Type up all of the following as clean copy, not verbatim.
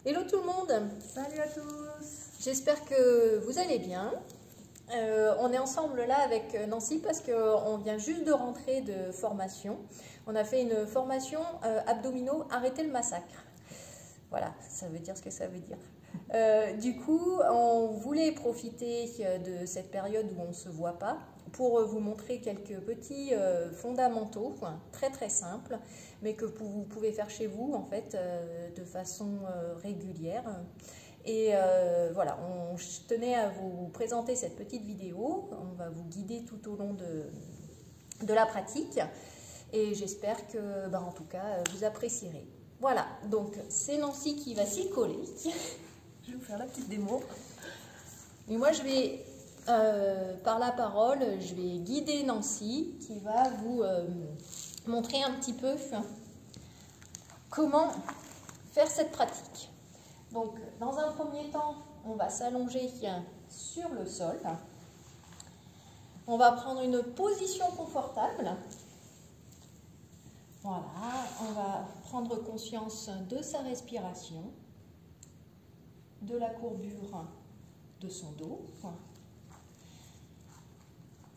Hello tout le monde. Salut à tous. J'espère que vous allez bien. On est ensemble là avec Nancy parce qu'on vient juste de rentrer de formation. On a fait une formation abdominaux, arrêter le massacre. Voilà, ça veut dire ce que ça veut dire. Du coup, on voulait profiter de cette période où on ne se voit pas pour vous montrer quelques petits fondamentaux, très très simples, mais que vous pouvez faire chez vous en fait de façon régulière. Et voilà, on tenait à vous présenter cette petite vidéo. On va vous guider tout au long de la pratique et j'espère que, en tout cas, vous apprécierez. Voilà, donc c'est Nancy qui va s'y coller. Je vais vous faire la petite démo. Et moi, je vais, par la parole, je vais guider Nancy qui va vous montrer un petit peu comment faire cette pratique. Donc, dans un premier temps, on va s'allonger sur le sol. On va prendre une position confortable. Voilà, on va prendre conscience de sa respiration, de la courbure de son dos.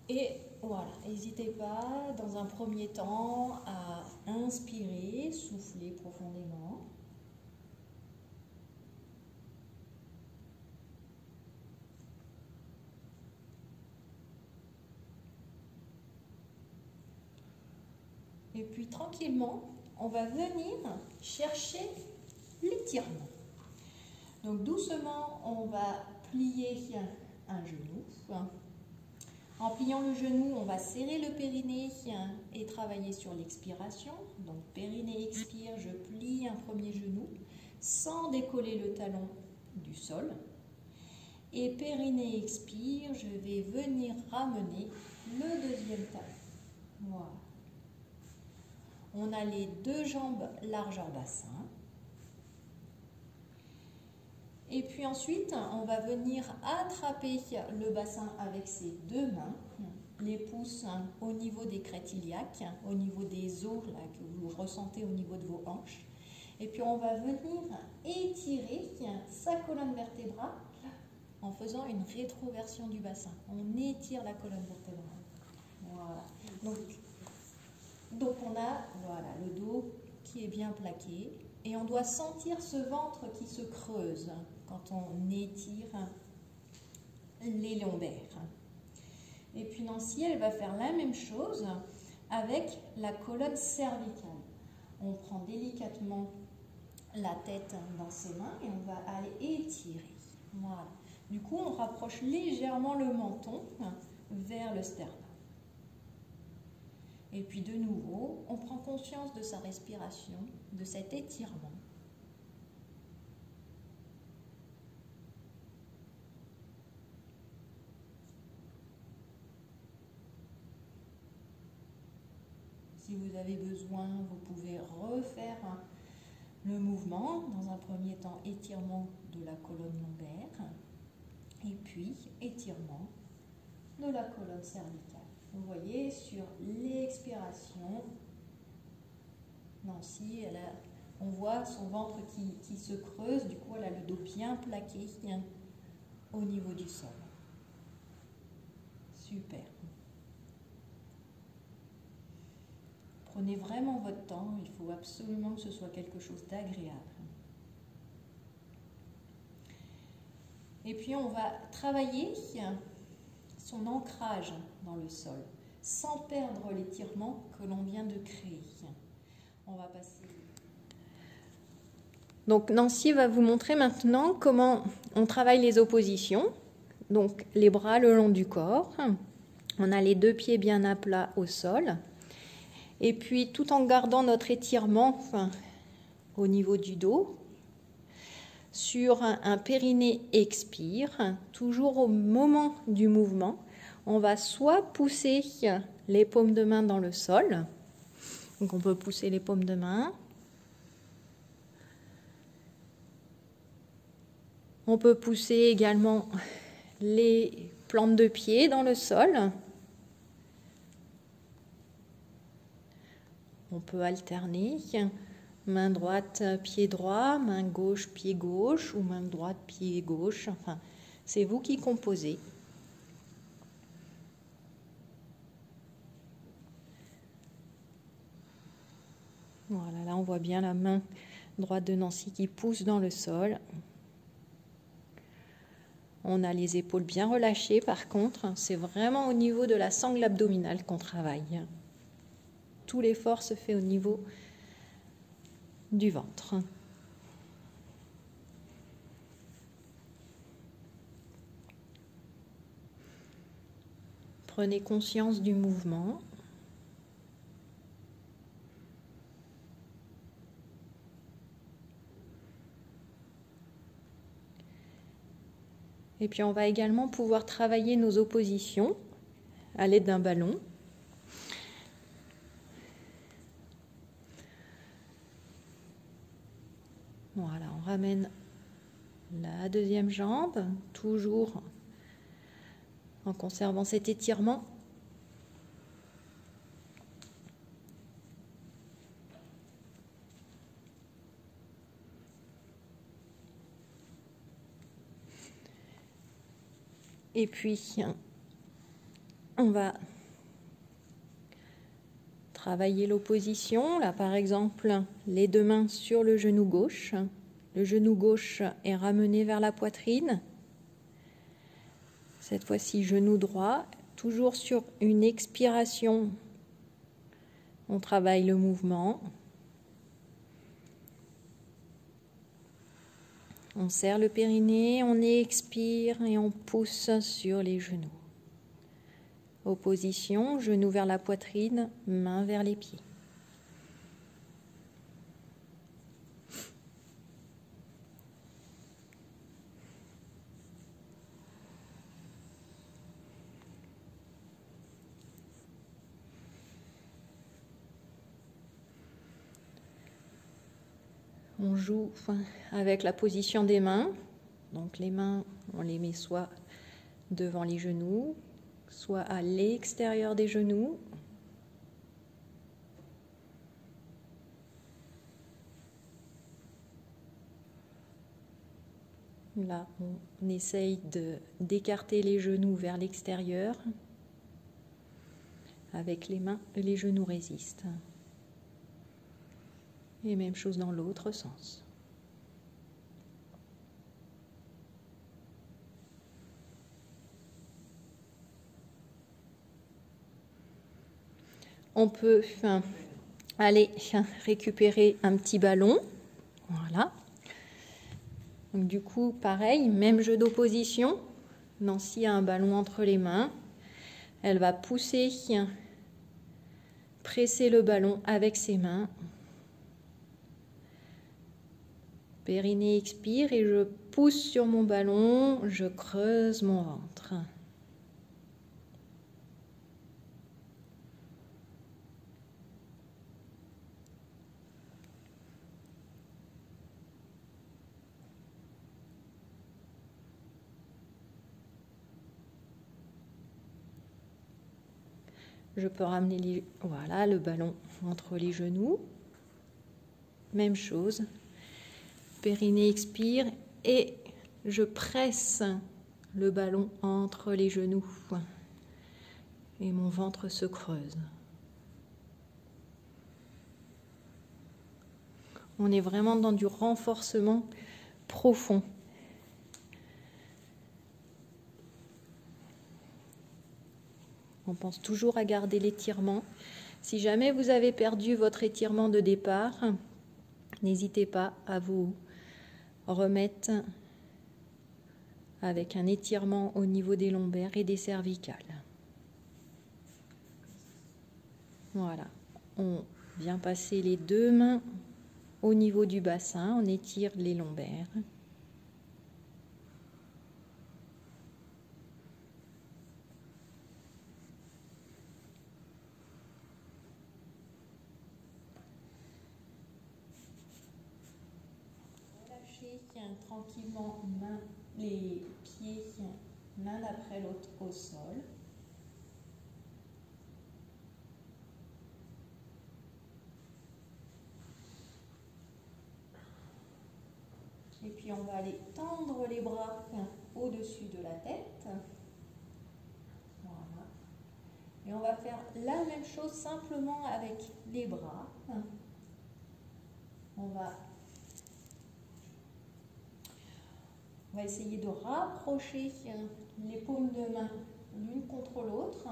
Et voilà, n'hésitez pas, dans un premier temps, à inspirer, souffler profondément. Et puis tranquillement, on va venir chercher l'étirement. Donc doucement, on va plier un genou. En pliant le genou, on va serrer le périnée et travailler sur l'expiration. Donc périnée expire, je plie un premier genou sans décoller le talon du sol. Et périnée expire, je vais venir ramener le deuxième talon. Voilà. On a les deux jambes largeur bassin. Et puis ensuite, on va venir attraper le bassin avec ses deux mains, les pouces au niveau des crêtes iliaques, au niveau des os là, que vous ressentez au niveau de vos hanches. Et puis on va venir étirer sa colonne vertébrale en faisant une rétroversion du bassin. On étire la colonne vertébrale. Voilà. Donc on a voilà, le dos qui est bien plaqué et on doit sentir ce ventre qui se creuse quand on étire les lombaires. Et puis Nancy, elle va faire la même chose avec la colonne cervicale. On prend délicatement la tête dans ses mains et on va aller étirer. Voilà. Du coup, on rapproche légèrement le menton vers le sternum. Et puis de nouveau, on prend conscience de sa respiration, de cet étirement. Si vous avez besoin, vous pouvez refaire le mouvement. Dans un premier temps, étirement de la colonne lombaire et puis étirement de la colonne cervicale. Vous voyez, sur l'expiration, Nancy, on voit son ventre qui se creuse, du coup elle a le dos bien plaqué au niveau du sol. Super. Prenez vraiment votre temps, il faut absolument que ce soit quelque chose d'agréable. Et puis on va travailler son ancrage dans le sol, sans perdre l'étirement que l'on vient de créer. On va passer. Donc Nancy va vous montrer maintenant comment on travaille les oppositions. Donc les bras le long du corps. On a les deux pieds bien à plat au sol. Et puis tout en gardant notre étirement au niveau du dos, sur un périnée expire, toujours au moment du mouvement, on va soit pousser les paumes de main dans le sol, donc on peut pousser les paumes de main, on peut pousser également les plantes de pied dans le sol, on peut alterner. main droite, pied droit, main gauche, pied gauche, ou main droite, pied gauche. Enfin, c'est vous qui composez. Voilà, là on voit bien la main droite de Nancy qui pousse dans le sol. On a les épaules bien relâchées par contre, c'est vraiment au niveau de la sangle abdominale qu'on travaille. Tout l'effort se fait au niveau du ventre. Prenez conscience du mouvement. Et puis on va également pouvoir travailler nos oppositions à l'aide d'un ballon. Voilà, on ramène la deuxième jambe, toujours en conservant cet étirement. Et puis, on va travailler l'opposition. Là, par exemple, les deux mains sur le genou gauche. Le genou gauche est ramené vers la poitrine. Cette fois-ci, genou droit. Toujours sur une expiration, on travaille le mouvement. On serre le périnée, on expire et on pousse sur les genoux. Opposition, genou vers la poitrine, main vers les pieds. On joue avec la position des mains. Donc les mains, on les met soit devant les genoux, soit à l'extérieur des genoux. Là, on essaye d'écarter les genoux vers l'extérieur. Avec les mains, les genoux résistent. Et même chose dans l'autre sens. On peut aller récupérer un petit ballon. Voilà. Donc, du coup, pareil, même jeu d'opposition. Nancy a un ballon entre les mains. Elle va pousser, presser le ballon avec ses mains. Périnée expire et je pousse sur mon ballon, je creuse mon ventre. Je peux ramener voilà, le ballon entre les genoux. Même chose. Périnée expire et je presse le ballon entre les genoux. Et mon ventre se creuse. On est vraiment dans du renforcement profond. On pense toujours à garder l'étirement. Si jamais vous avez perdu votre étirement de départ, n'hésitez pas à vous remettre avec un étirement au niveau des lombaires et des cervicales. Voilà, on vient passer les deux mains au niveau du bassin, on étire les lombaires. Relâchez tranquillement les pieds l'un après l'autre au sol. Et puis on va aller tendre les bras au-dessus de la tête. Voilà. Et on va faire la même chose simplement avec les bras. On va essayer de rapprocher les paumes de main l'une contre l'autre,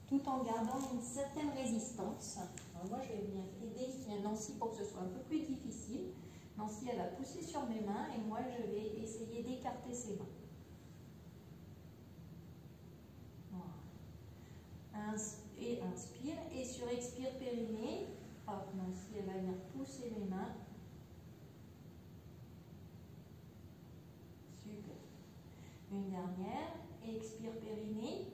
tout en gardant une certaine résistance. Alors moi, je vais venir aider Nancy pour que ce soit un peu plus difficile. Nancy, elle va pousser sur mes mains et moi, je vais essayer d'écarter ses mains. Voilà. Et inspire. Et sur expire périnée, hop, Nancy, elle va venir pousser mes mains. Super. Une dernière. Expire périnée.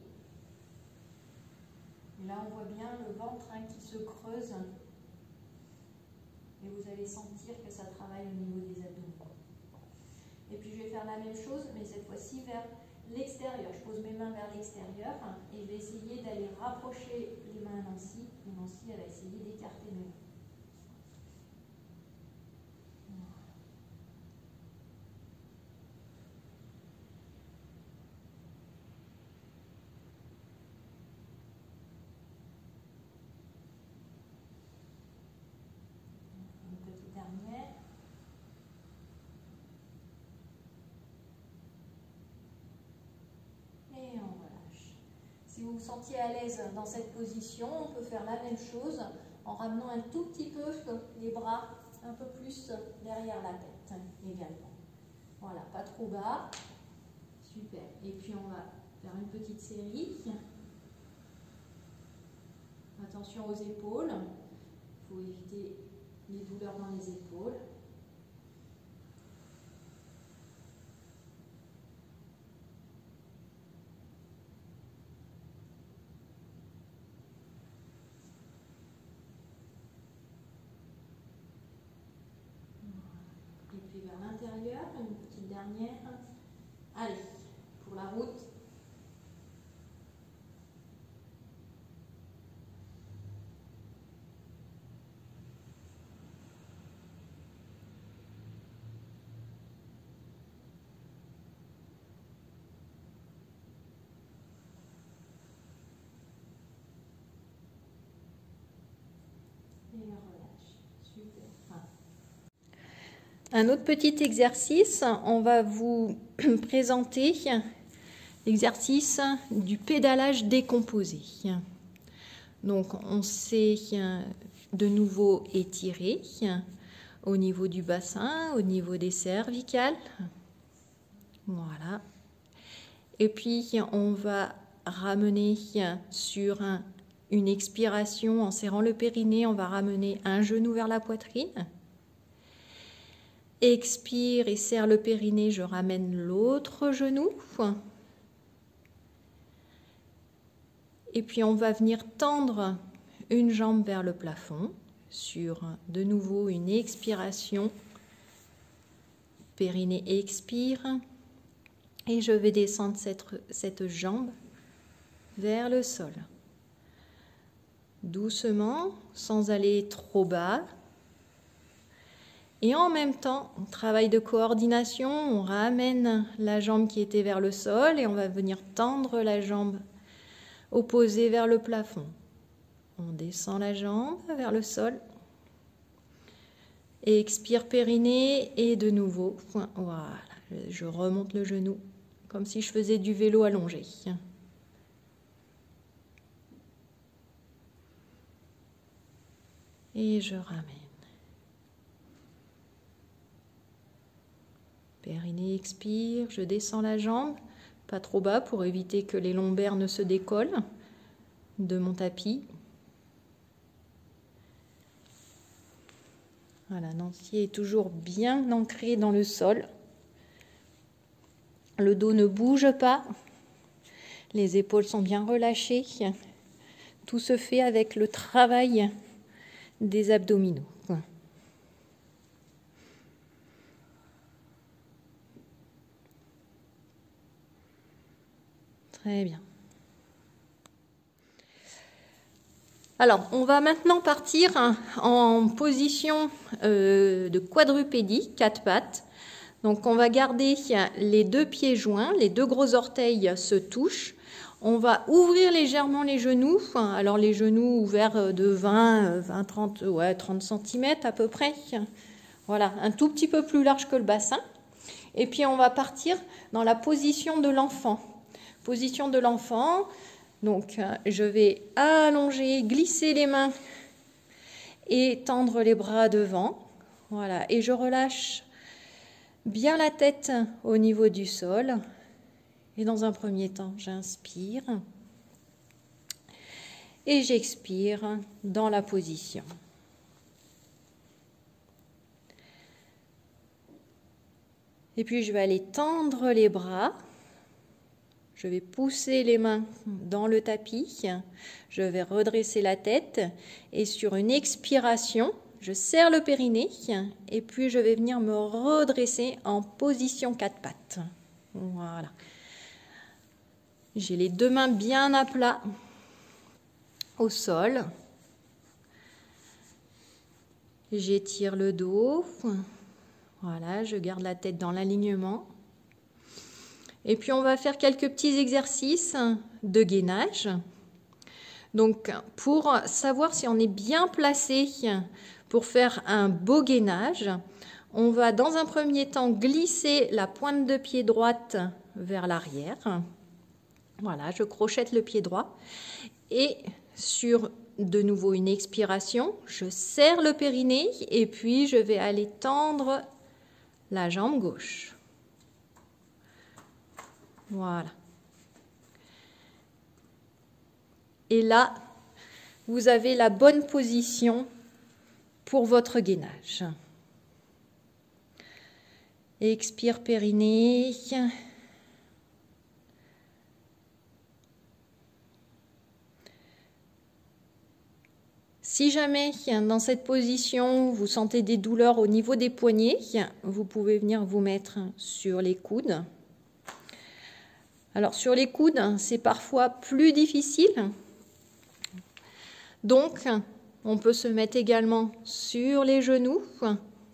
Et là, on voit bien le ventre qui se creuse. Et vous allez sentir que ça travaille au niveau des abdominaux. Et puis, je vais faire la même chose, mais cette fois-ci vers l'extérieur. Je pose mes mains vers l'extérieur et je vais essayer d'aller rapprocher les mains à Nancy. Et Nancy, elle va essayer d'écarter mes mains. Dernière. Et on relâche. Si vous vous sentiez à l'aise dans cette position, on peut faire la même chose en ramenant un tout petit peu les bras un peu plus derrière la tête également. Voilà, pas trop bas. Super. Et puis on va faire une petite série. Attention aux épaules. Il faut éviter les douleurs dans les épaules. Et puis vers l'intérieur, une petite dernière. Allez, pour la route. Et relâche. Super. Un autre petit exercice, on va vous présenter l'exercice du pédalage décomposé. Donc on s'est de nouveau étiré au niveau du bassin, au niveau des cervicales. Voilà. Et puis on va ramener sur une expiration en serrant le périnée, on va ramener un genou vers la poitrine. Expire et serre le périnée, je ramène l'autre genou. Et puis on va venir tendre une jambe vers le plafond sur de nouveau une expiration. Périnée expire. Et je vais descendre cette jambe vers le sol. Doucement, sans aller trop bas. Et en même temps, on travaille de coordination, on ramène la jambe qui était vers le sol et on va venir tendre la jambe opposée vers le plafond. On descend la jambe vers le sol. Et expire périnée et de nouveau, voilà, je remonte le genou comme si je faisais du vélo allongé. Et je ramène. Périnée expire, je descends la jambe, pas trop bas pour éviter que les lombaires ne se décollent de mon tapis. Voilà, Nancy est toujours bien ancré dans le sol. Le dos ne bouge pas. Les épaules sont bien relâchées. Tout se fait avec le travail des abdominaux. Très bien. Alors, on va maintenant partir en position de quadrupédie, 4 pattes. Donc, on va garder les 2 pieds joints, les 2 gros orteils se touchent. On va ouvrir légèrement les genoux. Alors, les genoux ouverts de 30 cm à peu près. Voilà, un tout petit peu plus large que le bassin. Et puis, on va partir dans la position de l'enfant. Position de l'enfant. Donc, je vais allonger, glisser les mains et tendre les bras devant. Voilà, et je relâche bien la tête au niveau du sol. Et dans un premier temps, j'inspire et j'expire dans la position. Et puis, je vais aller tendre les bras. Je vais pousser les mains dans le tapis, je vais redresser la tête et sur une expiration, je serre le périnée et puis je vais venir me redresser en position 4 pattes. Voilà. J'ai les 2 mains bien à plat au sol. J'étire le dos. Voilà, je garde la tête dans l'alignement. Et puis, on va faire quelques petits exercices de gainage. Donc, pour savoir si on est bien placé pour faire un beau gainage, on va dans un premier temps glisser la pointe de pied droite vers l'arrière. Voilà, je crochette le pied droit. Et sur de nouveau une expiration, je serre le périnée et puis je vais aller tendre la jambe gauche. Voilà. Et là, vous avez la bonne position pour votre gainage. Expire périnée. Si jamais dans cette position vous sentez des douleurs au niveau des poignets, vous pouvez venir vous mettre sur les coudes. Alors sur les coudes, c'est parfois plus difficile. Donc, on peut se mettre également sur les genoux.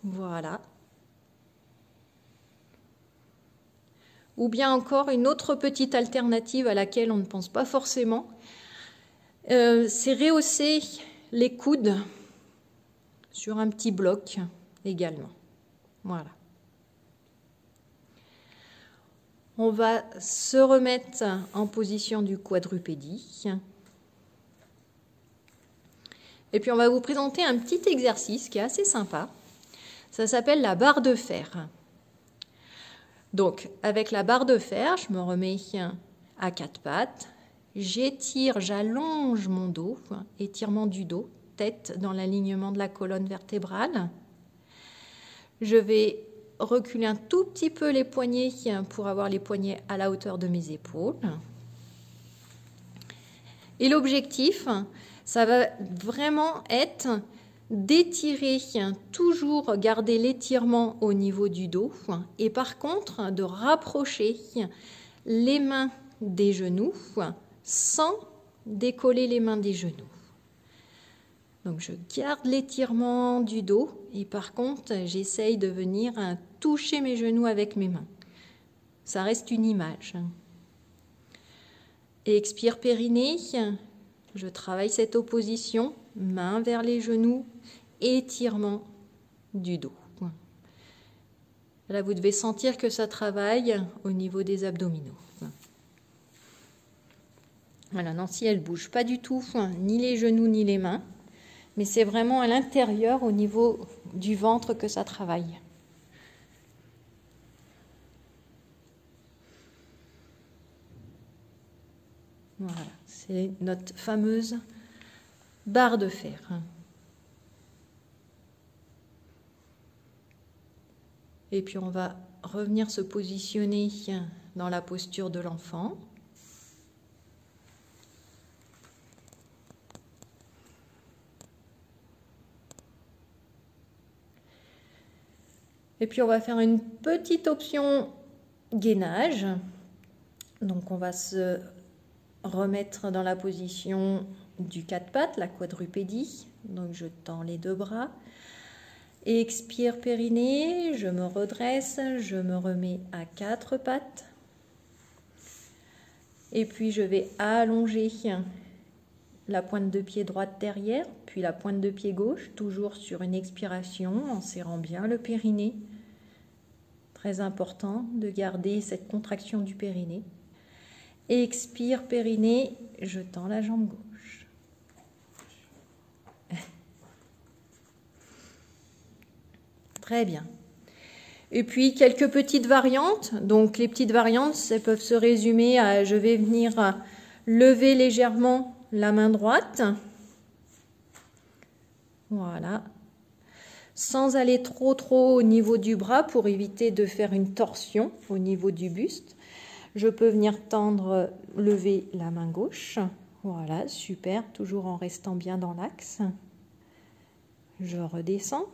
Voilà. Ou bien encore une autre petite alternative à laquelle on ne pense pas forcément, c'est rehausser les coudes sur un petit bloc également. Voilà. On va se remettre en position du quadrupédie. Et puis on va vous présenter un petit exercice qui est assez sympa. Ça s'appelle la barre de fer. Donc avec la barre de fer, je me remets à 4 pattes. J'étire, j'allonge mon dos, étirement du dos, tête dans l'alignement de la colonne vertébrale. Je vais reculer un tout petit peu les poignets pour avoir les poignets à la hauteur de mes épaules. Et l'objectif, ça va vraiment être d'étirer, toujours garder l'étirement au niveau du dos et par contre de rapprocher les mains des genoux sans décoller les mains des genoux. Donc je garde l'étirement du dos et par contre j'essaye de venir toucher mes genoux avec mes mains. Ça reste une image. Et expire périnée, je travaille cette opposition, main vers les genoux, étirement du dos. Là vous devez sentir que ça travaille au niveau des abdominaux. Voilà, Nancy elle bouge pas du tout, ni les genoux ni les mains. Mais c'est vraiment à l'intérieur, au niveau du ventre, que ça travaille. Voilà, c'est notre fameuse barre de fer. Et puis on va revenir se positionner dans la posture de l'enfant. Et puis on va faire une petite option gainage. Donc on va se remettre dans la position du quatre pattes, la quadrupédie. Donc je tends les deux bras. Expire périnée, je me redresse, je me remets à quatre pattes. Et puis je vais allonger la pointe de pied droite derrière, puis la pointe de pied gauche, toujours sur une expiration, en serrant bien le périnée. Très important de garder cette contraction du périnée. Expire périnée, je tends la jambe gauche. Très bien. Et puis quelques petites variantes. Donc les petites variantes, elles peuvent se résumer à je vais venir lever légèrement la main droite. Voilà. Sans aller trop au niveau du bras pour éviter de faire une torsion au niveau du buste. Je peux venir tendre, lever la main gauche. Voilà, super, toujours en restant bien dans l'axe. Je redescends.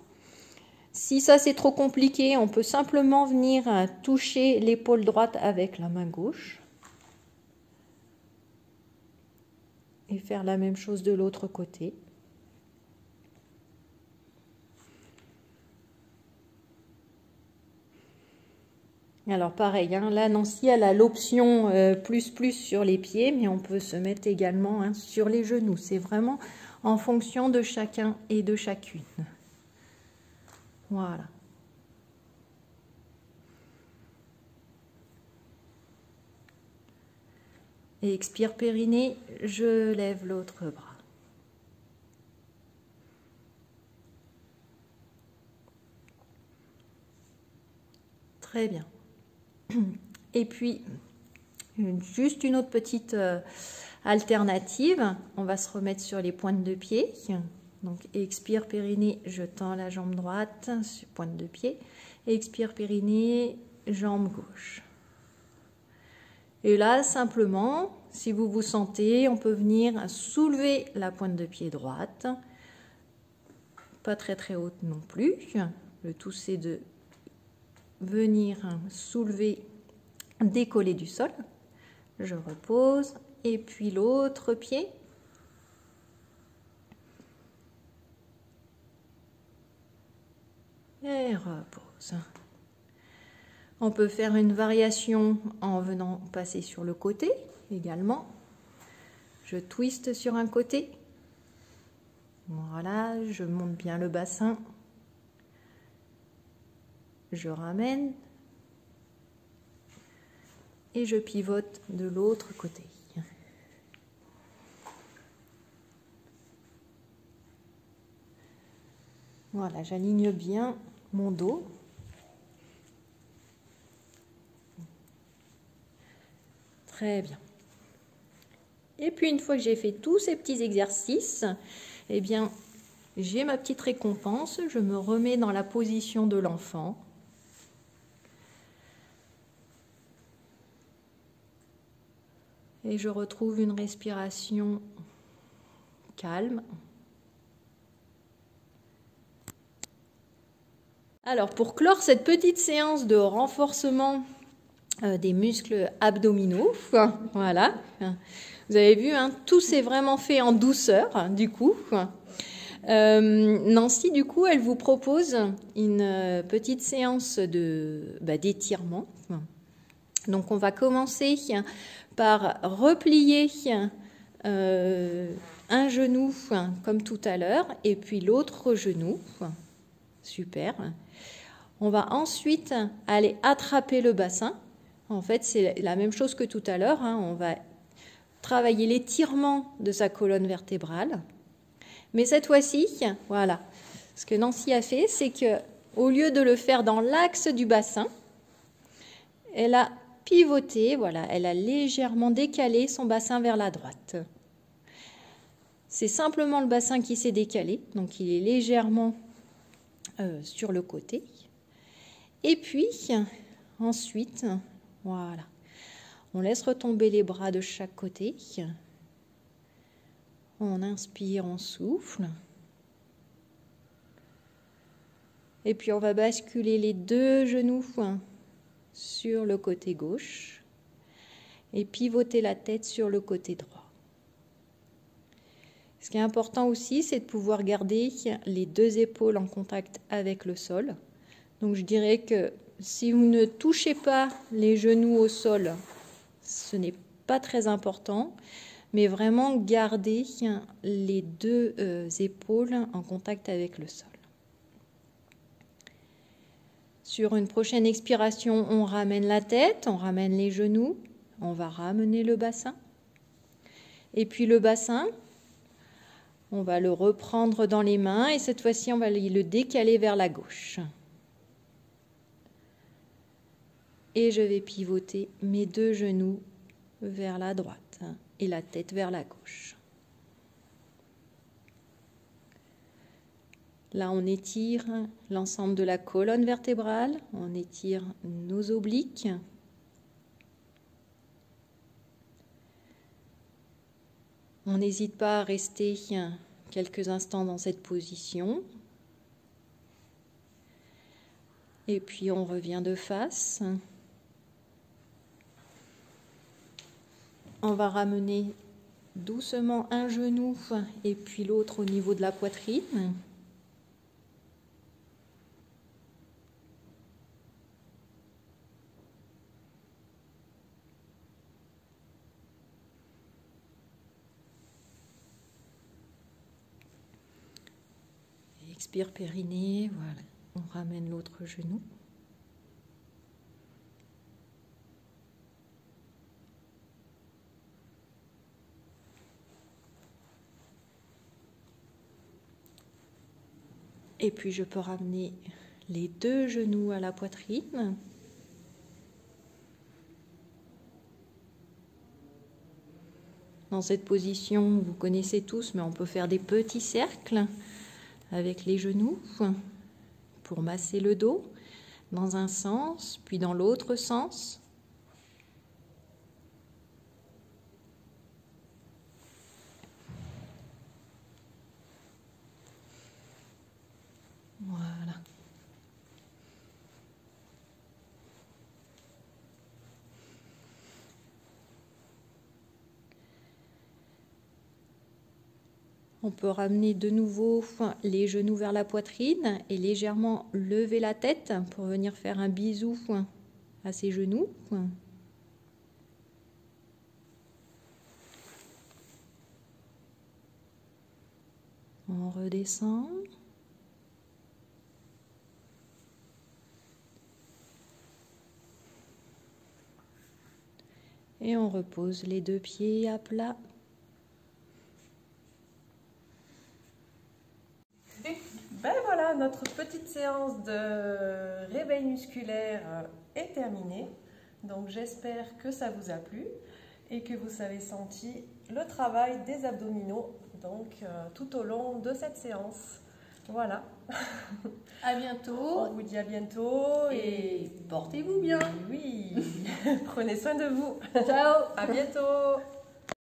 Si ça c'est trop compliqué, on peut simplement venir toucher l'épaule droite avec la main gauche. Et faire la même chose de l'autre côté. Alors pareil, hein, là Nancy elle a l'option plus sur les pieds, mais on peut se mettre également sur les genoux. C'est vraiment en fonction de chacun et de chacune. Voilà. Et expire périnée, je lève l'autre bras. Très bien. Et puis, juste une autre petite alternative. On va se remettre sur les pointes de pied. Donc, expire périnée, je tends la jambe droite, sur pointe de pied. Expire périnée, jambe gauche. Et là, simplement, si vous vous sentez, on peut venir soulever la pointe de pied droite. Pas très haute non plus. Le tout, c'est de venir soulever, décoller du sol. Je repose. Et puis l'autre pied. Et repose. On peut faire une variation en venant passer sur le côté également. Je twiste sur un côté. Voilà, je monte bien le bassin. Je ramène. Et je pivote de l'autre côté. Voilà, j'aligne bien mon dos. Très bien. Et puis une fois que j'ai fait tous ces petits exercices, eh bien, j'ai ma petite récompense. Je me remets dans la position de l'enfant. Et je retrouve une respiration calme. Alors, pour clore cette petite séance de renforcement des muscles abdominaux, voilà, vous avez vu, hein, tout s'est vraiment fait en douceur, du coup. Nancy, du coup, elle vous propose une petite séance d'étirement. Donc, on va commencer par replier un genou comme tout à l'heure et puis l'autre genou. Super. On va ensuite aller attraper le bassin. En fait, c'est la même chose que tout à l'heure. Hein. On va travailler l'étirement de sa colonne vertébrale. Mais cette fois-ci, voilà, ce que Nancy a fait, c'est que au lieu de le faire dans l'axe du bassin, elle a pivoté, voilà, elle a légèrement décalé son bassin vers la droite. C'est simplement le bassin qui s'est décalé, donc il est légèrement sur le côté. Et puis, ensuite, voilà, on laisse retomber les bras de chaque côté. On inspire, on souffle. Et puis, on va basculer les deux genoux sur le côté gauche et pivoter la tête sur le côté droit. Ce qui est important aussi, c'est de pouvoir garder les deux épaules en contact avec le sol. Donc je dirais que si vous ne touchez pas les genoux au sol, ce n'est pas très important, mais vraiment garder les deux épaules en contact avec le sol. Sur une prochaine expiration, on ramène la tête, on ramène les genoux, on va ramener le bassin. Et puis le bassin, on va le reprendre dans les mains et cette fois-ci, on va le décaler vers la gauche. Et je vais pivoter mes deux genoux vers la droite et la tête vers la gauche. Là, on étire l'ensemble de la colonne vertébrale, on étire nos obliques. On n'hésite pas à rester quelques instants dans cette position. Et puis on revient de face. On va ramener doucement un genou et puis l'autre au niveau de la poitrine. Expire périnée, voilà. On ramène l'autre genou. Et puis je peux ramener les deux genoux à la poitrine. Dans cette position, vous connaissez tous, mais on peut faire des petits cercles avec les genoux pour masser le dos dans un sens, puis dans l'autre sens. Voilà. On peut ramener de nouveau les genoux vers la poitrine et légèrement lever la tête pour venir faire un bisou à ses genoux. On redescend. Et on repose les deux pieds à plat. Ben voilà, notre petite séance de réveil musculaire est terminée. Donc j'espère que ça vous a plu et que vous avez senti le travail des abdominaux tout au long de cette séance. Voilà. À bientôt. On vous dit à bientôt et portez-vous bien. Oui, prenez soin de vous. Ciao. À bientôt.